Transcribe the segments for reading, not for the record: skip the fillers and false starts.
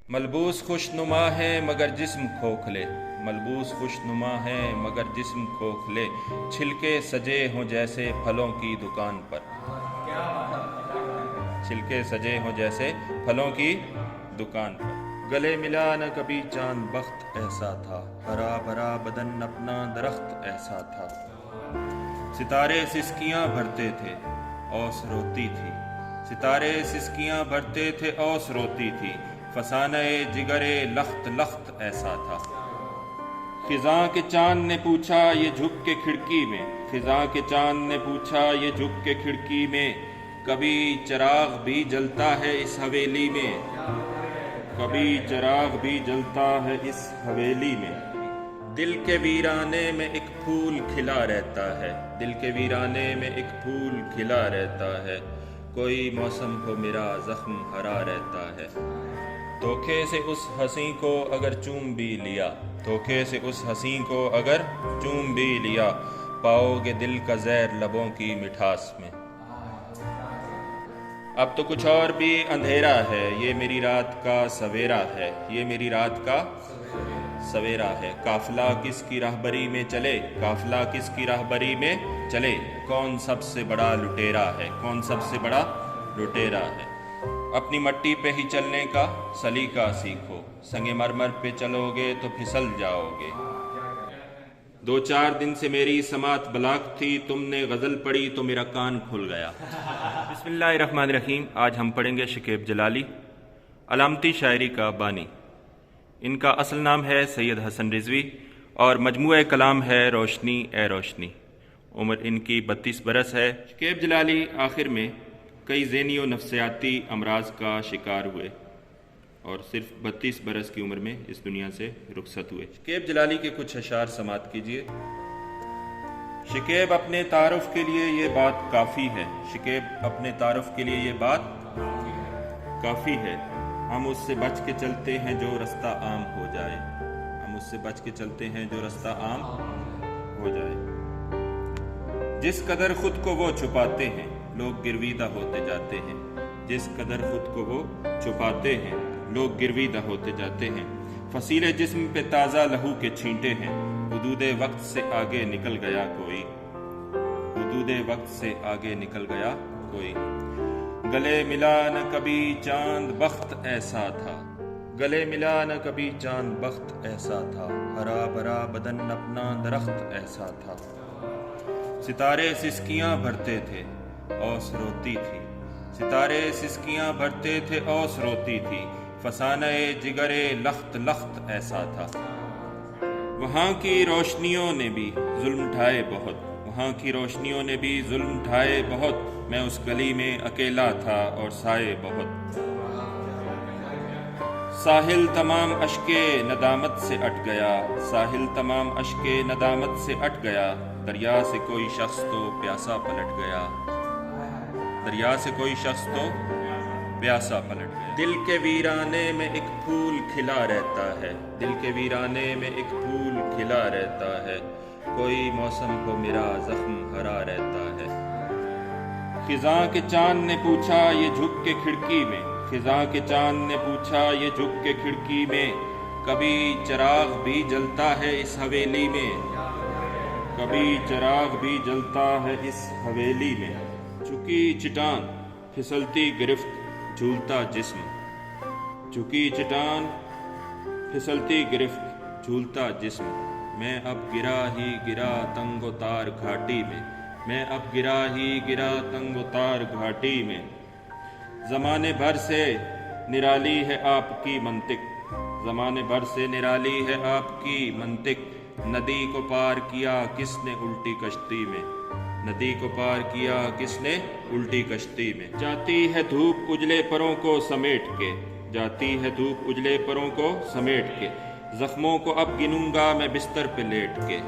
ملبوس خوش نما ہے مگر جسم کھوکھلے، ملبوس خوش نما ہے مگر جسم کھوکھلے، چھلکے سجے ہوں جیسے پھلوں کی دکان پر، چھلکے سجے ہوں جیسے پھلوں کی دکان پر۔ گلے ملا نہ کبھی چاند بخت ایسا تھا، ہرا بھرا بدن اپنا درخت ایسا تھا۔ ستارے سسکیاں بھرتے تھے اوس روتی تھی، ستارے سسکیاں بھرتے تھے اوس روتی تھی، فسانہ جگرے لخت لخت ایسا تھا۔ خزاں کے چاند نے پوچھا یہ جھک کے کھڑکی میں، خزاں کے چاند نے پوچھا یہ جھک کے کھڑکی میں، کبھی چراغ بھی جلتا ہے اس حویلی میں، کبھی چراغ بھی جلتا ہے اس حویلی میں۔ دل کے ویرانے میں ایک پھول کھلا رہتا ہے، دل کے ویرانے میں ایک پھول کھلا رہتا ہے، کوئی موسم ہو میرا زخم ہرا رہتا ہے۔ دھوکے سے اس ہنسی کو اگر چوم بھی لیا، دھوکے سے اس ہنسی کو اگر چوم بھی لیا، پاؤ گے دل کا زہر لبوں کی مٹھاس میں۔ اب تو کچھ اور بھی اندھیرا ہے، یہ میری رات کا سویرا ہے، یہ میری رات کا سویرا ہے۔ قافلہ کس کی راہبری میں چلے، قافلہ کس کی راہبری میں چلے، کون سب سے بڑا لٹیرا ہے، کون سب سے بڑا لٹیرا ہے۔ اپنی مٹی پہ ہی چلنے کا سلیقہ سیکھو، سنگ مرمر پہ چلو گے تو پھسل جاؤ گے۔ دو چار دن سے میری سماعت بلاک تھی، تم نے غزل پڑھی تو میرا کان کھل گیا۔ بسم اللہ الرحمن الرحیم۔ آج ہم پڑھیں گے شکیب جلالی، علامتی شاعری کا بانی۔ ان کا اصل نام ہے سید حسن رضوی اور مجموعہ کلام ہے روشنی اے روشنی۔ عمر ان کی 32 برس ہے۔ شکیب جلالی آخر میں کئی ذہنی و نفسیاتی امراض کا شکار ہوئے اور صرف 32 برس کی عمر میں اس دنیا سے رخصت ہوئے۔ شکیب جلالی کے کچھ اشعار سماعت کیجیے۔ شکیب اپنے تعارف کے لیے یہ بات کافی ہے، شکیب اپنے تعارف کے لیے یہ بات کافی ہے، ہم اس سے بچ کے چلتے ہیں جو رستہ عام ہو جائے، ہم اس سے بچ کے چلتے ہیں جو رستہ عام ہو جائے۔ جس قدر خود کو وہ چھپاتے ہیں لوگ گرویدہ ہوتے جاتے ہیں، جس قدر خود کو وہ چھپاتے ہیں لوگ گرویدہ ہوتے جاتے ہیں۔ فصیل جسم پہ تازہ لہو کے چھینٹے ہیں، حدود وقت سے آگے نکل گیا کوئی، حدود وقت سے آگے نکل گیا کوئی۔ گلے ملا نہ کبھی چاند بخت ایسا تھا، گلے ملا نہ کبھی چاند بخت ایسا تھا، ہرا بھرا بدن اپنا درخت ایسا تھا۔ ستارے سسکیاں بھرتے تھے اوس روتی تھی، ستارے سسکیاں بھرتے تھے اوس روتی تھی، فسانہ جگرے لخت لخت ایسا تھا۔ وہاں کی روشنیوں نے بھی ظلم ڈھائے بہت، وہاں کی روشنیوں نے بھی ظلم ڈھائے بہت، میں اس گلی میں اکیلا تھا اور سائے بہت۔ ساحل تمام اشکے ندامت سے اٹ گیا، ساحل تمام اشکے ندامت سے اٹ گیا، دریا سے کوئی شخص تو پیاسا پلٹ گیا، دریا سے کوئی شخص تو پیاسا پلٹ گیا۔ دل کے ویرانے میں ایک پھول کھلا رہتا ہے، دل کے ویرانے میں ایک پھول کھلا رہتا ہے، کوئی موسم کو میرا زخم ہرا رہتا ہے۔ خزاں کے چاند نے پوچھا یہ جھک کے کھڑکی میں، خزاں کے چاند نے پوچھا یہ جھک کے کھڑکی میں، کبھی چراغ بھی جلتا ہے اس حویلی میں، کبھی چراغ بھی جلتا ہے اس حویلی میں۔ جھکی چٹان پھسلتی گرفت جھولتا جسم، جھکی چٹان پھسلتی گرفت جھولتا جسم، میں اب گرا ہی گرا تنگ و تار گھاٹی میں، میں اب گرا ہی گرا تنگ و تار گھاٹی میں۔ زمانے بھر سے نرالی ہے آپ کی منطق، زمانے بھر سے نرالی ہے آپ کی منطق، ندی کو پار کیا کس نے الٹی کشتی میں، ندی کو پار کیا کس نے الٹی کشتی میں۔ جاتی ہے دھوپ اجلے پروں کو سمیٹ کے، جاتی ہے دھوپ اجلے پروں کو سمیٹ کے، زخموں کو اب گنوں گا میں بستر پہ لیٹ کے۔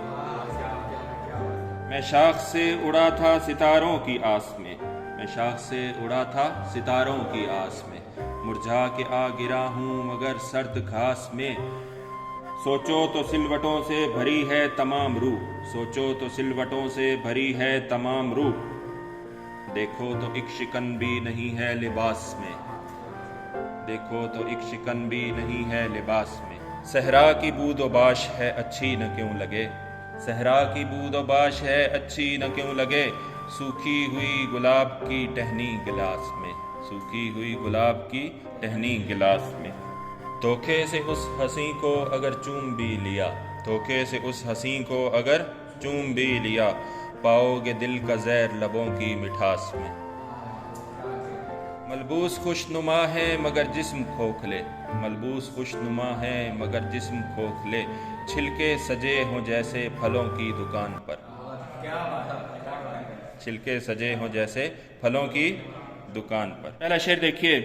میں شاخ سے اڑا تھا ستاروں کی آس میں، میں شاخ سے اڑا تھا ستاروں کی آس میں، مرجھا کے آ گرا ہوں مگر سرد گھاس میں۔ سوچو تو سلوٹوں سے بھری ہے تمام روح، سوچو تو سلوٹوں سے بھری ہے تمام روح، دیکھو تو ایک شکن بھی نہیں ہے لباس میں، دیکھو تو ایک شکن بھی نہیں ہے لباس میں. صحرا کی بود و باش ہے اچھی نہ کیوں لگے, صحرا کی بود و باش ہے اچھی نہ کیوں لگے, سوکھی ہوئی گلاب کی ٹہنی گلاس میں, سوکھی ہوئی گلاب کی ٹہنی گلاس میں. دھوکے سے اس ہنسی کو اگر چوم بھی لیا, دھوکے سے اس ہنسی کو اگر چوم بھی لیا, پاؤ گے دل کا زہر لبوں کی مٹھاس میں. ملبوس خوش نما ہے مگر جسم کھوکھلے, ملبوس خوش نما ہے مگر جسم کھوکھلے, چھلکے سجے ہوں جیسے پھلوں کی دکان پر, چھلکے سجے ہوں جیسے پھلوں کی دکان پر. پہلا شعر دیکھیے.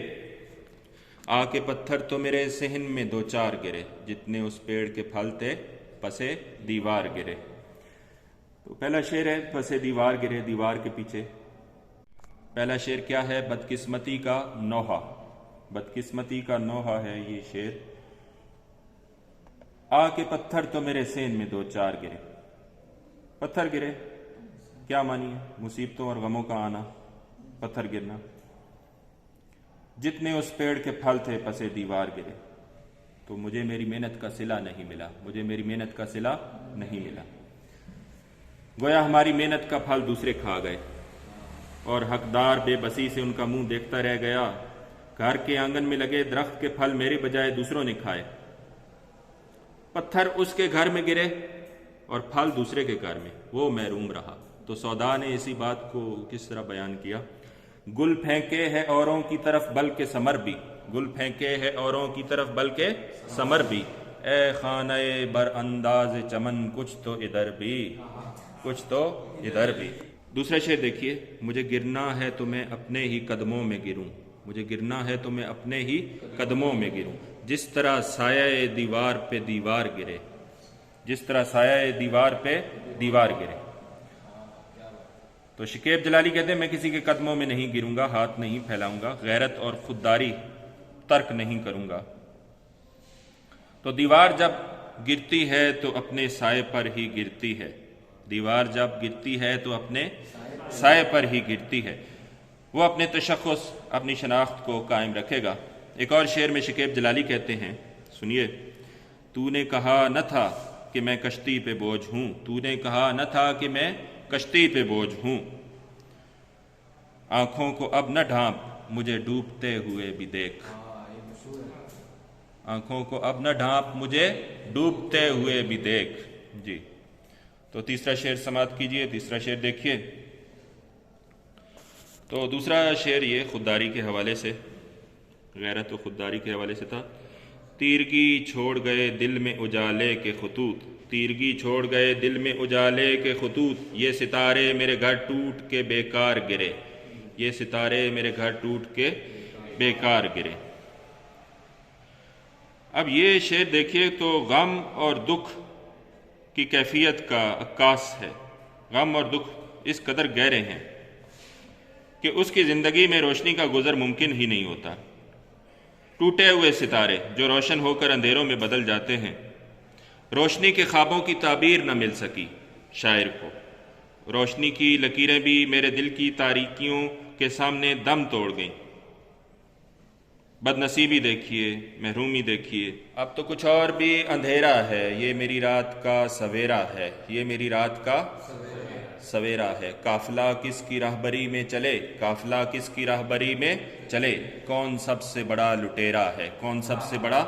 آ کے پتھر تو میرے صحن میں دو چار گرے, جتنے اس پیڑ کے پھل تھے پسے دیوار گرے. تو پہلا شعر ہے پسے دیوار گرے, دیوار کے پیچھے. پہلا شعر کیا ہے؟ بدقسمتی کا نوحہ, بدقسمتی کا نوحہ ہے یہ شعر. آ کے پتھر تو میرے صحن میں دو چار گرے. پتھر گرے کیا معنی ہے؟ مصیبتوں اور غموں کا آنا, پتھر گرنا. جتنے اس پیڑ کے پھل تھے پسے دیوار گرے. تو مجھے میری محنت کا صلہ نہیں ملا, مجھے میری محنت کا صلہ نہیں ملا. گویا ہماری محنت کا پھل دوسرے کھا گئے اور حقدار بے بسی سے ان کا منہ دیکھتا رہ گیا. گھر کے آنگن میں لگے درخت کے پھل میرے بجائے دوسروں نے کھائے. پتھر اس کے گھر میں گرے اور پھل دوسرے کے گھر میں, وہ محروم رہا. تو سودا نے اسی بات کو کس طرح بیان کیا؟ گل پھینکے ہے اوروں کی طرف بلکہ ثمر بھی, گل پھینکے ہے اوروں کی طرف بلکہ ثمر بھی, اے خانہ بر انداز چمن کچھ تو ادھر بھی, کچھ تو ادھر بھی. دوسرا شعر دیکھیے. مجھے گرنا ہے تو میں اپنے ہی قدموں میں گروں, مجھے گرنا ہے تو میں اپنے ہی قدموں میں گروں, جس طرح سایہ دیوار پہ دیوار گرے, جس طرح سایہ دیوار پہ دیوار گرے. تو شکیب جلالی کہتے ہیں میں کسی کے قدموں میں نہیں گروں گا, ہاتھ نہیں پھیلاؤں گا, غیرت اور خودداری ترک نہیں کروں گا. تو دیوار جب گرتی ہے تو اپنے سائے پر ہی گرتی ہے, دیوار جب گرتی ہے تو اپنے سائے پر ہی گرتی ہے. وہ اپنے تشخص, اپنی شناخت کو قائم رکھے گا. ایک اور شعر میں شکیب جلالی کہتے ہیں, سنیے. تو نے کہا نہ تھا کہ میں کشتی پہ بوجھ ہوں, تو نے کہا نہ تھا کہ میں کشتی پہ بوجھ ہوں, آنکھوں کو اب نہ ڈھانپ مجھے ڈوبتے ہوئے بھی دیکھ, آنکھوں کو اب نہ ڈھانپ مجھے ڈوبتے ہوئے بھی دیکھ. جی. تو تیسرا شعر سماعت کیجئے. تیسرا شعر دیکھیے. تو دوسرا شعر یہ خودداری کے حوالے سے, غیرت و خودداری کے حوالے سے تھا. تیرگی چھوڑ گئے دل میں اجالے کے خطوط, تیرگی چھوڑ گئے دل میں اجالے کے خطوط, یہ ستارے میرے گھر ٹوٹ کے بیکار گرے, یہ ستارے میرے گھر ٹوٹ کے بیکار گرے. اب یہ شعر دیکھیے تو غم اور دکھ کی کیفیت کا عکاس ہے. غم اور دکھ اس قدر گہرے ہیں کہ اس کی زندگی میں روشنی کا گزر ممکن ہی نہیں ہوتا. ٹوٹے ہوئے ستارے جو روشن ہو کر اندھیروں میں بدل جاتے ہیں, روشنی کے خوابوں کی تعبیر نہ مل سکی شاعر کو. روشنی کی لکیریں بھی میرے دل کی تاریکیوں کے سامنے دم توڑ گئیں. بد نصیبی دیکھیے, محرومی دیکھیے. اب تو کچھ اور بھی اندھیرا ہے, یہ میری رات کا سویرا ہے, یہ میری رات کا سویرا ہے. قافلہ کس کی راہبری میں چلے, قافلہ کس کی راہبری میں چلے, کون سب سے بڑا لٹیرا ہے, کون سب سے بڑا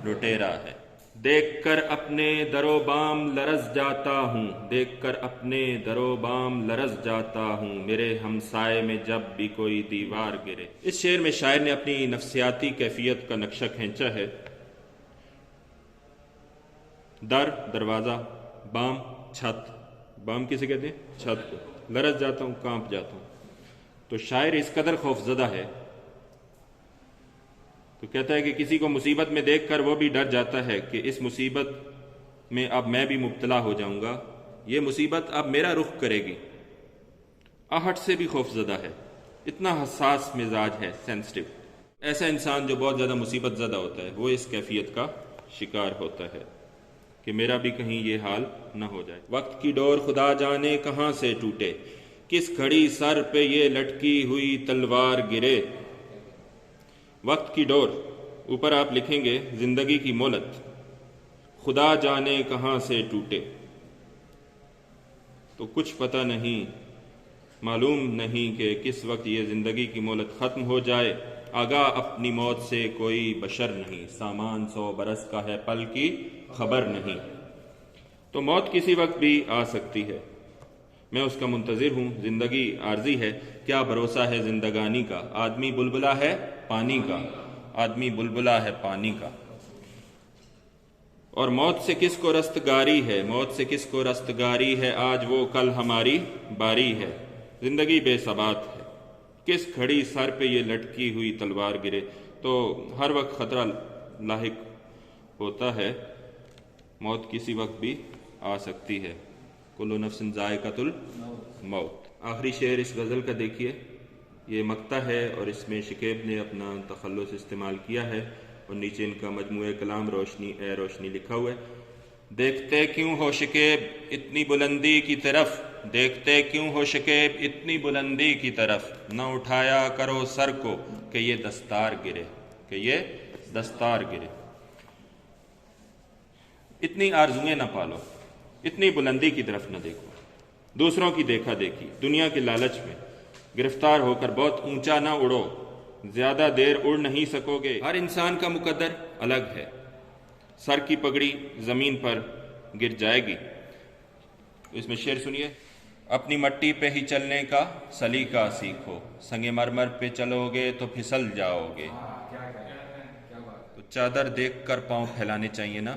لٹیرا ہے. دیکھ کر اپنے در و بام لرز جاتا ہوں, دیکھ کر اپنے در و بام لرز جاتا ہوں, میرے ہمسائے میں جب بھی کوئی دیوار گرے. اس شعر میں شاعر نے اپنی نفسیاتی کیفیت کا نقشہ کھینچا ہے. در دروازہ, بام چھت, بام کسے کہتے ہیں؟ چھت کو. لرز جاتا ہوں, کانپ جاتا ہوں. تو شاعر اس قدر خوفزدہ ہے تو کہتا ہے کہ کسی کو مصیبت میں دیکھ کر وہ بھی ڈر جاتا ہے کہ اس مصیبت میں اب میں بھی مبتلا ہو جاؤں گا, یہ مصیبت اب میرا رخ کرے گی. آہٹ سے بھی خوفزدہ ہے, اتنا حساس مزاج ہے, سینسٹیو. ایسا انسان جو بہت زیادہ مصیبت زدہ ہوتا ہے وہ اس کیفیت کا شکار ہوتا ہے کہ میرا بھی کہیں یہ حال نہ ہو جائے. وقت کی ڈور خدا جانے کہاں سے ٹوٹے, کس گھڑی سر پہ یہ لٹکی ہوئی تلوار گرے. وقت کی ڈور اوپر آپ لکھیں گے زندگی کی مہلت خدا جانے کہاں سے ٹوٹے، تو کچھ پتہ نہیں، معلوم نہیں کہ کس وقت یہ زندگی کی مہلت ختم ہو جائے، آگاہ اپنی موت سے کوئی بشر نہیں، سامان 100 برس کا ہے پل کی خبر نہیں۔ تو موت کسی وقت بھی آ سکتی ہے، میں اس کا منتظر ہوں، زندگی عارضی ہے، کیا بھروسہ ہے زندگانی کا، آدمی بلبلا ہے پانی کا، آدمی بلبلا ہے پانی کا۔ اور موت سے کس کو رستگاری ہے، موت سے کس کو رستگاری ہے، آج وہ کل ہماری باری ہے، زندگی بے ثبات ہے، کس کھڑی سر پہ یہ لٹکی ہوئی تلوار گرے۔ تو ہر وقت خطرہ لاحق ہوتا ہے، موت کسی وقت بھی آ سکتی ہے، کل نفس ذائقۃ الموت۔ آخری شعر اس غزل کا دیکھیے، یہ مقطع ہے اور اس میں شکیب نے اپنا تخلص استعمال کیا ہے، اور نیچے ان کا مجموعہ کلام روشنی اے روشنی لکھا ہوا ہے۔ دیکھتے کیوں ہو شکیب اتنی بلندی کی طرف، دیکھتے کیوں ہو شکیب اتنی بلندی کی طرف، نہ اٹھایا کرو سر کو کہ یہ دستار گرے، کہ یہ دستار گرے۔ اتنی آرزویں نہ پالو، اتنی بلندی کی طرف نہ دیکھو، دوسروں کی دیکھا دیکھی، دنیا کے لالچ میں گرفتار ہو کر بہت اونچا نہ اڑو، زیادہ دیر اڑ نہیں سکو گے۔ ہر انسان کا مقدر الگ ہے، سر کی پگڑی زمین پر گر جائے گی۔ اس میں شعر سنیے، اپنی مٹی پہ ہی چلنے کا سلیقہ سیکھو، سنگ مرمر پہ چلو گے تو پھسل جاؤ گے۔ تو چادر دیکھ کر پاؤں پھیلانے چاہیے نا،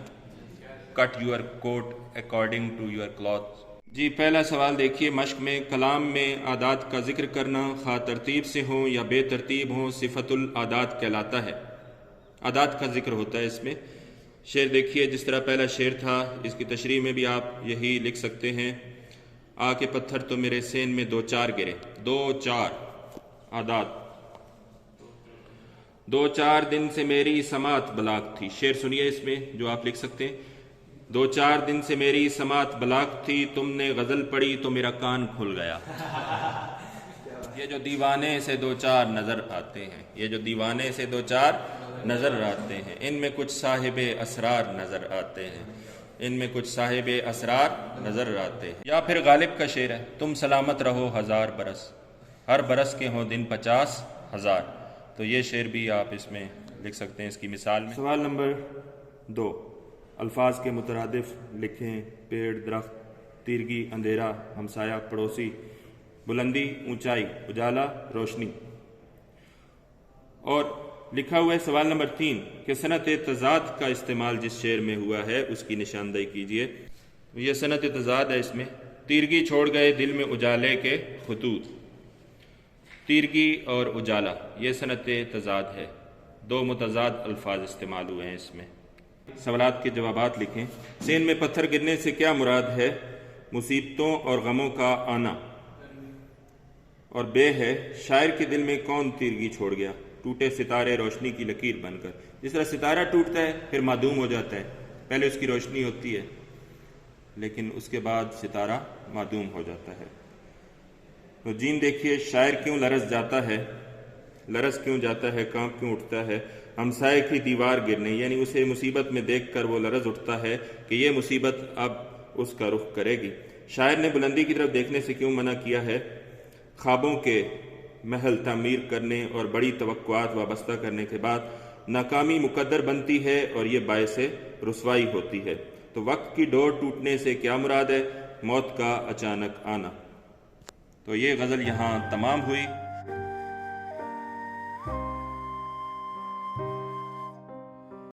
cut your coat according to your cloth. جی پہلا سوال دیکھیے، مشق میں کلام میں عادات کا ذکر کرنا خواہ ترتیب سے ہوں یا بے ترتیب ہوں صفت العادات کہلاتا ہے، عادات کا ذکر ہوتا ہے اس میں۔ شعر دیکھیے، جس طرح پہلا شعر تھا اس کی تشریح میں بھی آپ یہی لکھ سکتے ہیں، آ کے پتھر تو میرے سین میں 2-4 گرے، 2-4 عادات۔ 2-4 دن سے میری سماعت بلاک تھی، شعر سنیے اس میں جو آپ لکھ سکتے ہیں، 2-4 دن سے میری سماعت بلاک تھی، تم نے غزل پڑھی تو میرا کان کھل گیا۔ یہ جو دیوانے سے 2-4 نظر آتے ہیں، یہ جو دیوانے سے 2-4 نظر آتے ہیں، ان میں کچھ صاحب اسرار نظر آتے ہیں، ان میں کچھ صاحب اسرار نظر آتے ہیں۔ یا پھر غالب کا شعر ہے، تم سلامت رہو 1000 برس، ہر برس کے ہوں دن 50,000۔ تو یہ شعر بھی آپ اس میں لکھ سکتے ہیں اس کی مثال میں۔ سوال نمبر 2، الفاظ کے مترادف لکھیں، پیڑ، درخت، تیرگی، اندھیرا، ہمسایہ، پڑوسی، بلندی، اونچائی، اجالا، روشنی۔ اور لکھا ہوا ہے سوال نمبر 3 کہ صنعت تضاد کا استعمال جس شعر میں ہوا ہے اس کی نشاندہی کیجیے۔ یہ صنعت تضاد ہے، اس میں تیرگی چھوڑ گئے دل میں اجالے کے خطوط، تیرگی اور اجالا یہ صنعت تضاد ہے، 2 متضاد الفاظ استعمال ہوئے ہیں اس میں۔ سوالات کے جوابات لکھیں۔ سین میں پتھر گرنے سے کیا مراد ہے؟ مصیبتوں اور غموں کا آنا۔ اور بے ہے، شاعر کے دل میں کون تیرگی چھوڑ گیا؟ ٹوٹے ستارے روشنی کی لکیر بن کر۔ جس طرح ستارہ ٹوٹتا ہے پھر معدوم ہو جاتا ہے، پہلے اس کی روشنی ہوتی ہے لیکن اس کے بعد ستارہ معدوم ہو جاتا ہے۔ تو جین دیکھیے، شاعر کیوں لرز جاتا ہے، لرز کیوں جاتا ہے، کانپ کیوں اٹھتا ہے؟ ہمسائے کی دیوار گرنے، یعنی اسے مصیبت میں دیکھ کر وہ لرز اٹھتا ہے کہ یہ مصیبت اب اس کا رخ کرے گی۔ شاعر نے بلندی کی طرف دیکھنے سے کیوں منع کیا ہے؟ خوابوں کے محل تعمیر کرنے اور بڑی توقعات وابستہ کرنے کے بعد ناکامی مقدر بنتی ہے اور یہ باعث رسوائی ہوتی ہے۔ تو وقت کی ڈور ٹوٹنے سے کیا مراد ہے؟ موت کا اچانک آنا۔ تو یہ غزل یہاں تمام ہوئی۔